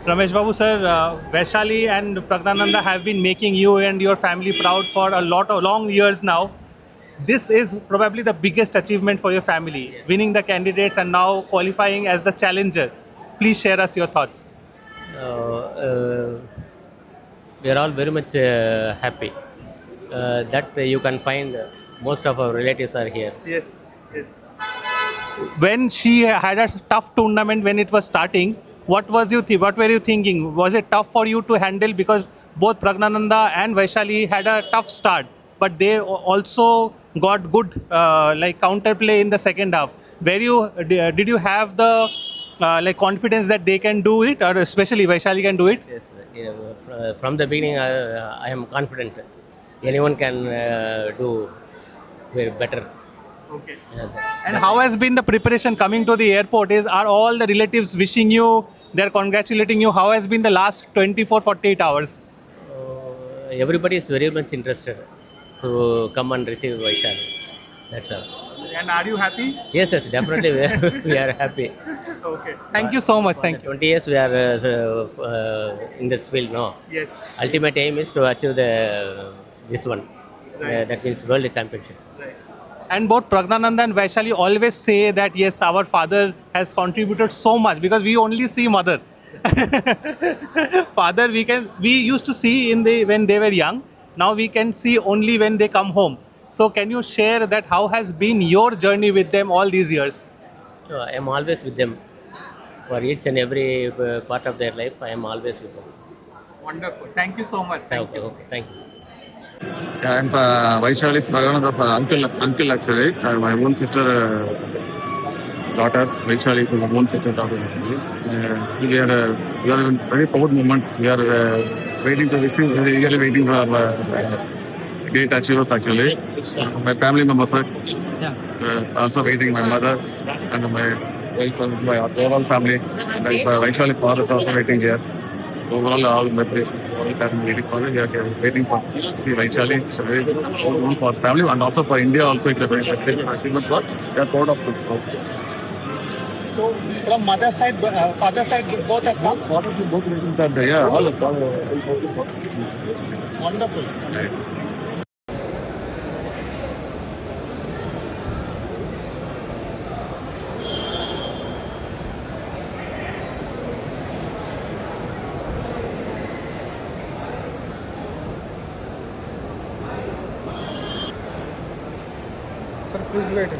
Ramesh Babu sir, Vaishali and Pragnananda have been making you and your family proud for a lot of long years now. This is probably the biggest achievement for your family, winning the candidates and now qualifying as the challenger. Please share us your thoughts. uh, we are all very much happy that you can find most of our relatives are here. Yes, yes. When she had a tough tournament when it was starting, what were you thinking? Was it tough for you to handle because both Pragnananda and Vaishali had a tough start, but they also got good like counterplay in the second half. Did you have the like confidence that they can do it, or especially Vaishali can do it? Yes, from the beginning, I am confident anyone can do way better. Okay. Uh, And how has been the preparation coming to the airport? Are all the relatives wishing you, they're congratulating you? How has been the last 24-48 hours? everybody is very much interested to come and receive Vaishali. That's all. And are you happy? Yes, definitely we are happy. Okay. Thank you so much. For Thank the you. 20 years we are in this field. No, Yes. ultimate aim is to achieve the this one. Right. That means world championship. Right. And both Pragnananda and Vaishali always say that yes, our father has contributed so much because we only see mother. Father, we used to see in the when they were young. Now we can see only when they come home. So can you share that how has been your journey with them all these years? So I am always with them for each and every part of their life. I am always with them. Wonderful. Thank you so much. Okay, thank you. Yeah, I'm Vaishali's Pragananda's uncle actually. My own sister daughter. Vaishali is my own sister daughter actually. We are in a very proud moment. We are waiting to receive, very eagerly waiting for great achievers actually. My family members are also waiting. My mother and my wife and my overall family. And Vaishali father is also waiting here. Overall, all my family waiting for it. We are waiting for see Vaishali. It's a very good one for family and also for India. Also, it's a very big achievement for. We are proud of it. So from mother side, father side, both have come. What is both reasons are there? Yeah, all of them. Wonderful. Sir, please wait.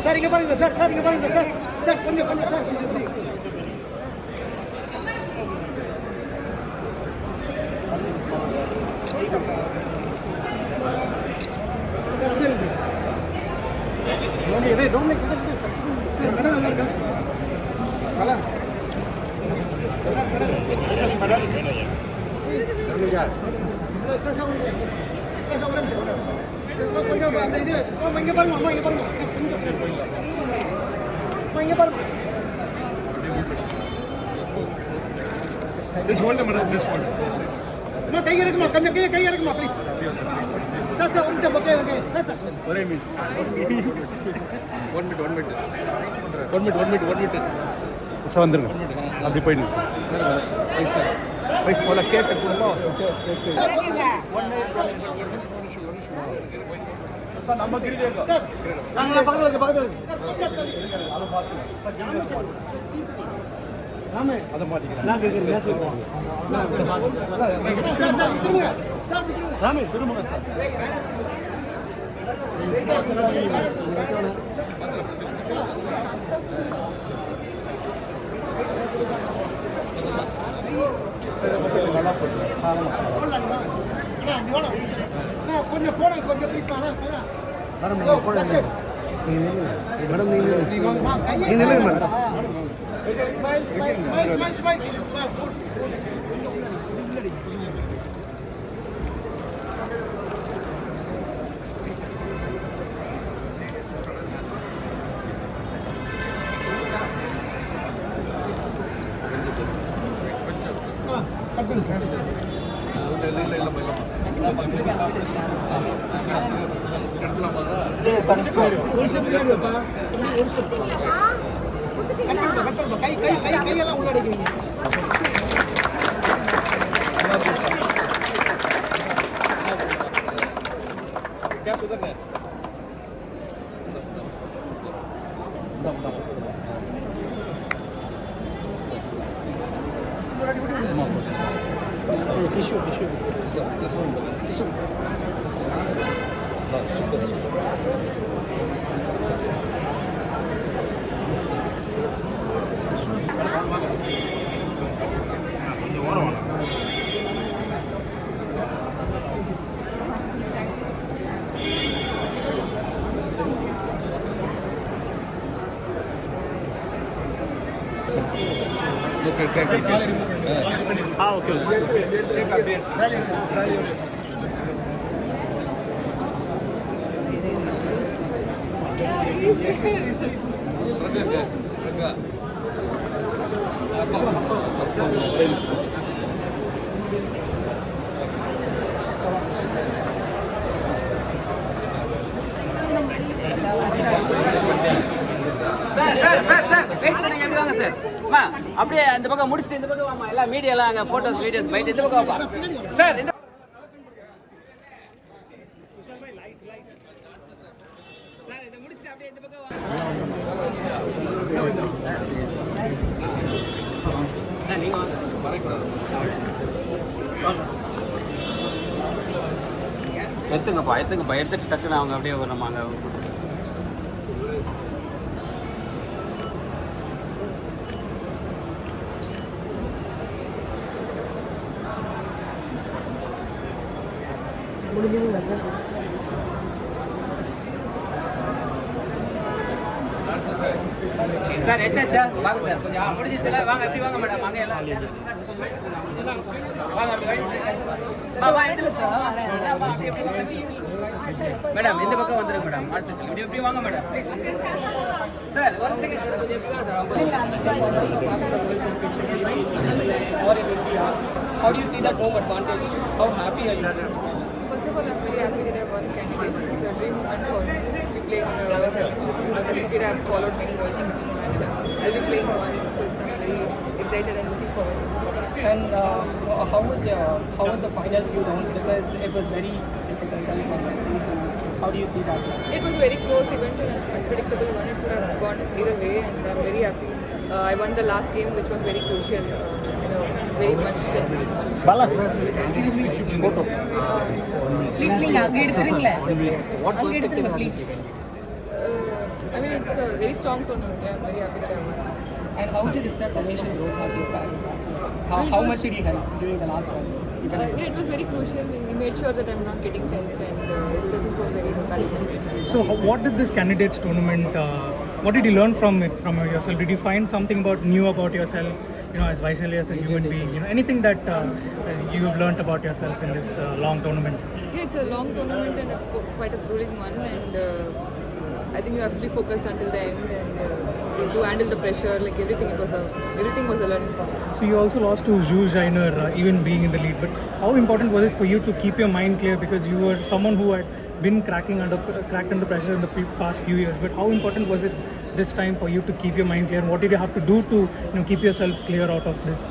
Sir, இங்க பாருங்க sir, sir இங்க பாருங்க sir, sir கொஞ்சம் sir கொஞ்சம் இப்படி. Sir அப்படியே sir. don't make sir கடை நல்லா இருக்கா? கடை. கொஞ்சம் அந்த இது இங்க பாருங்க அம்மா இங்க பாருங்க சார் கொஞ்சம் அம்மா இங்க பாருங்க this hold madam this hold அம்மா கை இறக்குமா கொஞ்சம் கை இறக்குமா ப்ளீஸ் சார் சார் கொஞ்சம் ஓகே சார் சார் ஒரே மினிட் 1 மினிட் சார் வந்துருங்க அப்படி போயிடுங்க போய் போல கேக் கொடுமா சார் நம்ம கிரிடேங்க சார் நாங்க பக்கத்துல இருக்கு அத பாத்து நாமே அத மாட்டிக்கிறேன் நாங்க இங்க பேசுறோம் சார் சார் திரும்ப சார் ராமே திரும்ப சார் நல்லா போட்டு கொஞ்சம் போன கொஞ்சம் ப்ளீஸ் மேடம் கை கை கை கையெல்லாம் உள்ளடக்குவீங்க. அப்படியே அந்த பக்கம் முடிச்சுட்டு இந்த பக்கம் வாமா எல்லாம் மீடியா எல்லாம் அங்க போட்டோஸ் வீடியோஸ் பைட் இந்த பக்கம் வாப்பா சார் இந்த சார் இத முடிச்சிட்டு அப்படியே இந்த பக்கம் வாங்க நீங்க எத்துங்கப்பா எடுத்துட்டு டக்குன்னு அவங்க அப்படியே நம்ம அங்க சார் எட்டாச்சா வாங்க சார் கொஞ்சம் முடிஞ்சிச்சுல வாங்க எப்படி வாங்க மேடம் வாங்க எல்லாம் வாங்க மேடம் இந்த பக்கம் வந்துருங்க மேடம் அடுத்து இப்படி எப்படி வாங்க மேடம் சார் ஒரு செகண்ட் சார் கொஞ்சம் எப்படி வாங்க sir How do you see that home advantage? How happy are you? First of all, I'm very happy that I've won candidates. It's a dream moment for me to be playing on a world championship. As a cricket, I've followed many world championships and I'll be playing one. So I'm very excited and looking forward. And how was the final few rounds? Because it was very difficult and contesting. So how do you see that? It was very close event and an unpredictable one. It could have gone either way and I'm very happy. I won the last game, which was very crucial. Very much. Please, what was the please? I mean, it's a very strong tournament. I'm very happy that I won. And how would you describe Ganesh's role as your carry? How much did he help during the last ones? Yeah, it was very crucial. He made sure that I'm not getting tense and his presence was very valuable. So, what did this candidates tournament? What did you learn from it, from yourself? Did you find something new about yourself? As Vaishali, as a human being, anything that as you have learnt about yourself in this long tournament? Yeah, it's a long tournament and quite a grueling one, and I think you have to be focused until the end and to handle the pressure. Like everything was a learning for me. So you also lost to Zhu Zainer, even being in the lead. But how important was it for you to keep your mind clear, because you were someone who had been cracked under pressure in the past few years? But how important was it this time for you to keep your mind clear? What did you have to do to keep yourself clear out of this?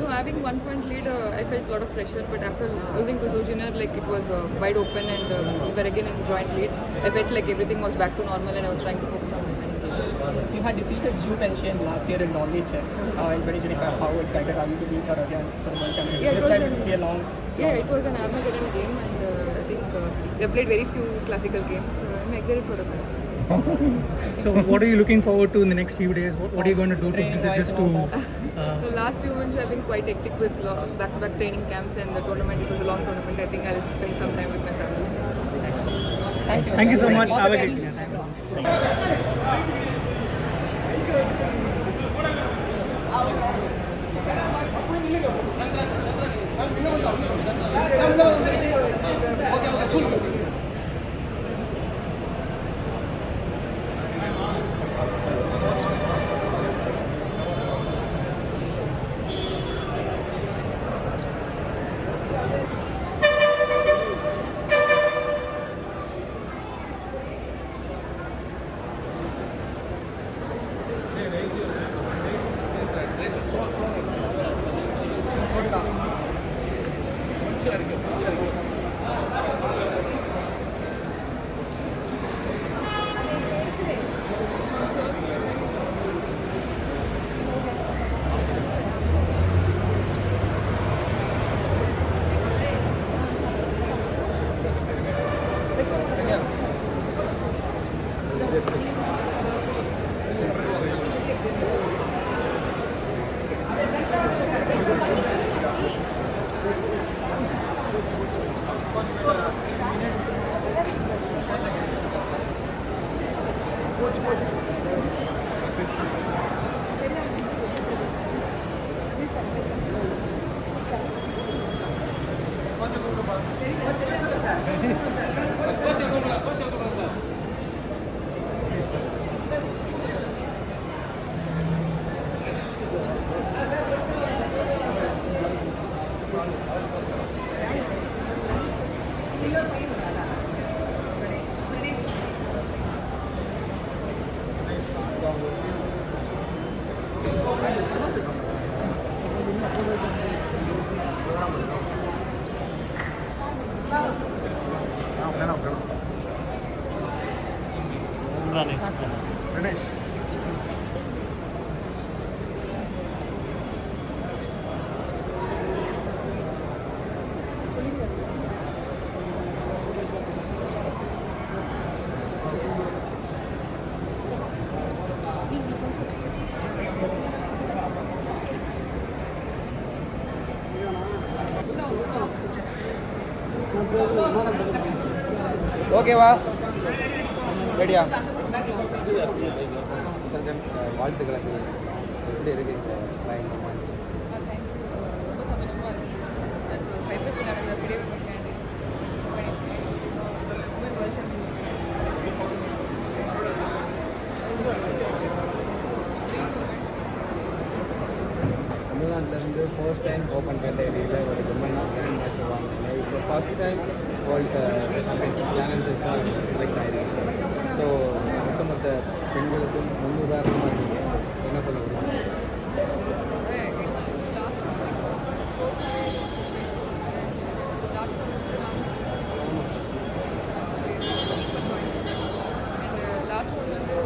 So having 1 point lead, I felt a lot of pressure. But after losing to Zhu Zainer, like it was wide open and we were again in joint lead. I felt like everything was back to normal and I was trying to focus on the remaining games. You had defeated Zhu Wenxian last year in Norway Chess in 2025. How excited are you to beat her again for the World Championship? Yeah, this time it will be a long. Yeah, it was an Armageddon game and I think we have played very few classical games. So I'm excited for the match. So what are you looking forward to in the next few days? What are you going to do just to... The last few months have been quite hectic with back-to-back training camps and the tournament. It was a long tournament. I think I'll spend some time with my family. Thank you so much. All Have the a best. great day. ஓகேவா ரெடியா வாழ்த்துக்களை எப்படி இருக்கு ரொம்ப சந்தோஷமாக இருக்குது சைப்ரஸில் நடந்த பிடிவு வருஷம் தமிழ்நாட்டிலேருந்து ஃபர்ஸ்ட் டைம் ஓப்பன் கேட்டகரியில் ஒரு விமனாக கேம் மேட்ச் வாங்கினாங்க இப்போ first time world championship challenges select ஆகிருக்கு ஸோ ஒட்டுமொத்த பெண்களுக்கும் முன்னுதாரணமாக இருக்கீங்க என்ன சொல்ல முடியும் லாஸ்ட் வந்து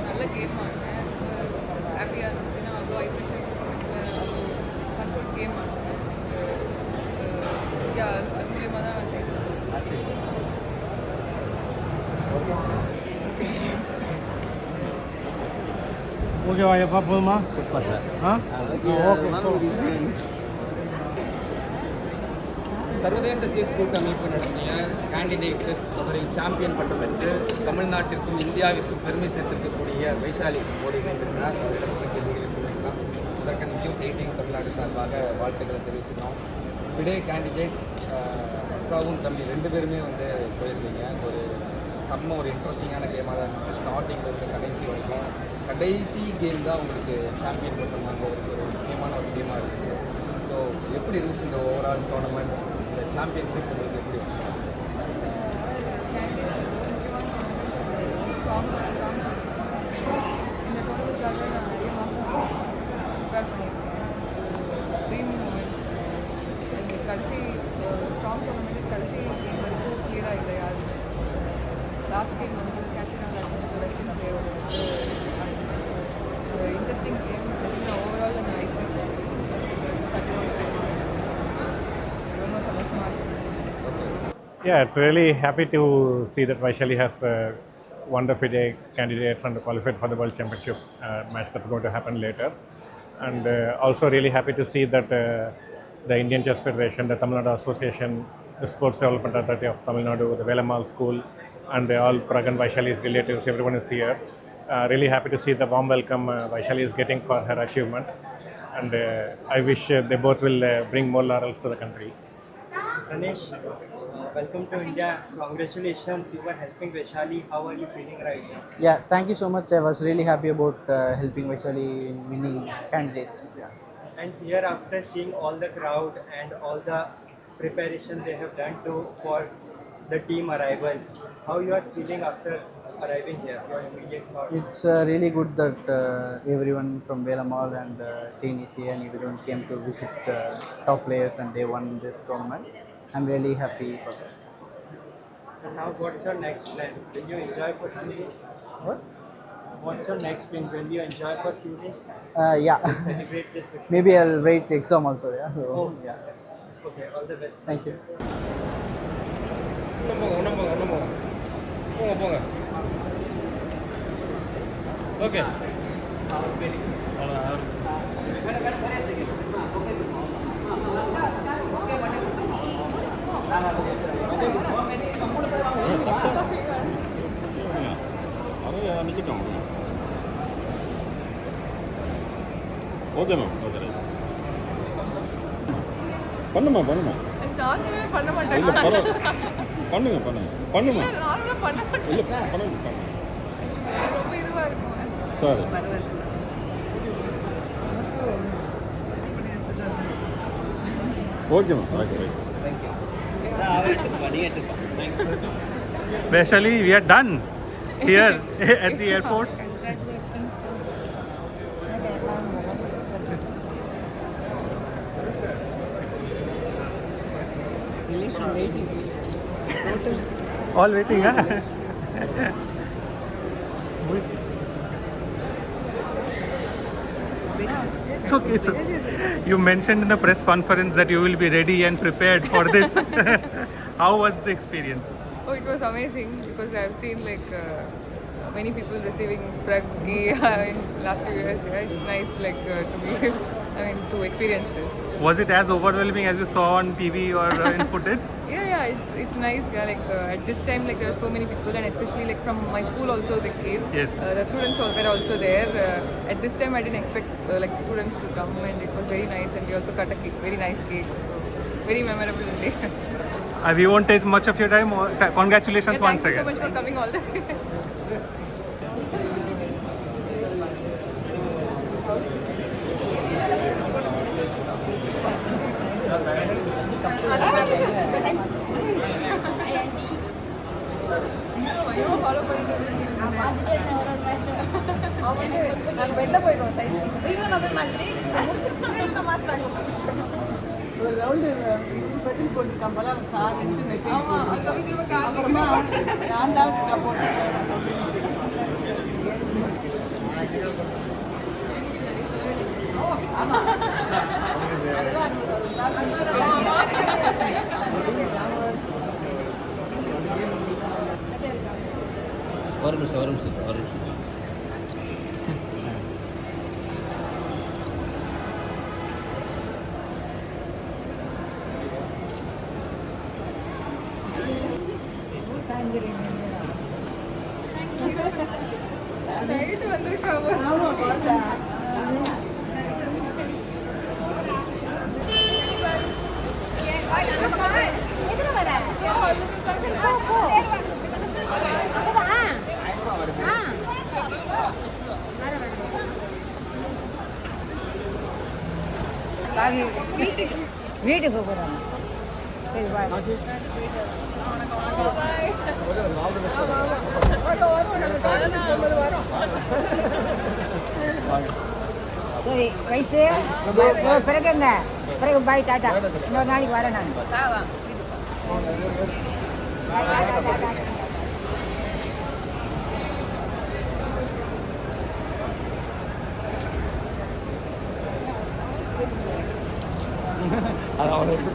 நல்ல கேம் ஆடினேன் ஹாப்பியாக இருந்துச்சு நான் அவ்வளோ வைப்ரேஷன் கண்ட்ரோல் கேம் ஆடினேன் அது மூலியமாக தான் ஓகேவா எப்பா போதுமா சூப்பர் சார் ஆ ஓகே சர்வதேச செஸ் கூட்டமைப்பு நடத்திய கேண்டிடேட் செஸ் தொடரில் சாம்பியன் பட்டம் பெற்று தமிழ்நாட்டிற்கும் இந்தியாவிற்கும் பெருமை சேர்த்திருக்கக்கூடிய வைஷாலி மோடி இணைந்திருக்கிறார். அவரிடம் சில கேள்விகளை கேட்கலாம். இதற்கு நியூஸ் 18 தமிழ்நாடு சார்பாக வாழ்த்துக்களை தெரிவிச்சுக்கிறோம். விடே கேண்டிடேட் அக்காவும் தம்பி 2 பேருமே வந்து போயிருந்தீங்க. ஒரு இன்ட்ரெஸ்டிங்கான கேமாக தான் இருந்துச்சு. ஸ்டார்டிங்லேருந்து கடைசி வரைக்கும் கடைசி கேம் தான் உங்களுக்கு சாம்பியன் பட்டம் வாங்குவதற்கு ஒரு முக்கியமான ஒரு கேமாக இருந்துச்சு. ஸோ எப்படி இருந்துச்சு இந்த ஓவரால் டோர்னமெண்ட், இந்த சாம்பியன்ஷிப் உங்களுக்கு எப்படி இருந்துச்சு? இந்த டோர்னமெண்ட்காக நான் நிறைய மாதம் ப்ரிப்பேர் பண்ணியிருக்கேன். ட்ரீம் மூமெண்ட் கடைசி ஸ்ட்ராங் டோர்னமெண்ட் கடைசி கேம் வரைக்கும் கிளியராக இல்லை யாருமே. லாஸ்ட் கேம் வந்து கேட்சினாக ரஷ்யன் பிளேயரோட வந்து இன்ட்ரெஸ்டிங் கேம். ஓவரால் நான் ரொம்ப சந்தோஷமாக இருக்குது. Yeah, it's really happy to see that Vaishali has won the FIDE candidates and qualified for the World Championship match that's going to happen later. And also really happy to see that the Indian Chess Federation, the Tamil Nadu Association, the Sports Development Authority of Tamil Nadu, the Velamal School, and all Pragan Vaishali's relatives, everyone is here. Really happy to see the warm welcome Vaishali is getting for her achievement. And I wish they both will bring more laurels to the country. Ganesh, welcome to India. Congratulations, you were helping Vaishali. How are you feeling right now? Yeah, thank you so much. I was really happy about helping Vaishali in winning candidates. Yeah. And here, after seeing all the crowd and all the preparation they have done for the team arrival, how you are feeling after arriving here? Your immediate thoughts? It's really good that everyone from Velamal and TNEC and everyone came to visit top players and they won this tournament. I'm really happy for that. And now, what's your next plan? Will you enjoy for 2 days? What? What's your next plan? Will you enjoy for few days? Yeah. Celebrate this with Maybe I'll write exam also. Yeah. So Oh. yeah. Okay, all the best. Thank you. போங்க okay okay ma'am okay பண்ணுமா பண்ணுமா நானுமே பண்ண இல்லை மாட்டேன் பண்ணுங்க பண்ணுங்க பண்ணுமா நானும் பண்ண மாட்டேன் இல்லை பண்ணுங்க பண்ணுங்க ரொம்ப இதுவா இருக்கும் சரி okay ma'am okay okay Vaishali, we are done here at the airport. Congratulations. All waiting, huh? It's okay, it's okay. You mentioned in the press conference that you will be ready and prepared for this. How was the experience? Oh, it was amazing because I've seen like many people receiving Praggi in last few years. Yeah, it's nice like to be, to experience this. Was it as overwhelming as you saw on TV or in footage? Yeah, it's nice. Yeah, like at this time, like there are so many people, and especially like from my school also they came. Yes. The students were also there. At this time, I didn't expect like students to come, and it was very nice. And we also cut a cake, very nice cake. So very memorable day. We won't take much of your time. Congratulations once Thank you again. so much for coming all the way. வெளில போயிடுவோம் ஒரு round petrol போட்டுருக்கான் போல அவன் sir எடுத்து message அப்புறமா நான் தான் போட்டேன் ஒரு நிமிஷம் நைட்டு வந்திருக்காங்க வீட்டுக்கு போகிறாங்க சரி பாய் சரி வயசு பிறகுங்க பிறகு பாய் டாட்டா இன்னொரு நாளைக்கு வரேன் நான் அதை அவனை எடுத்து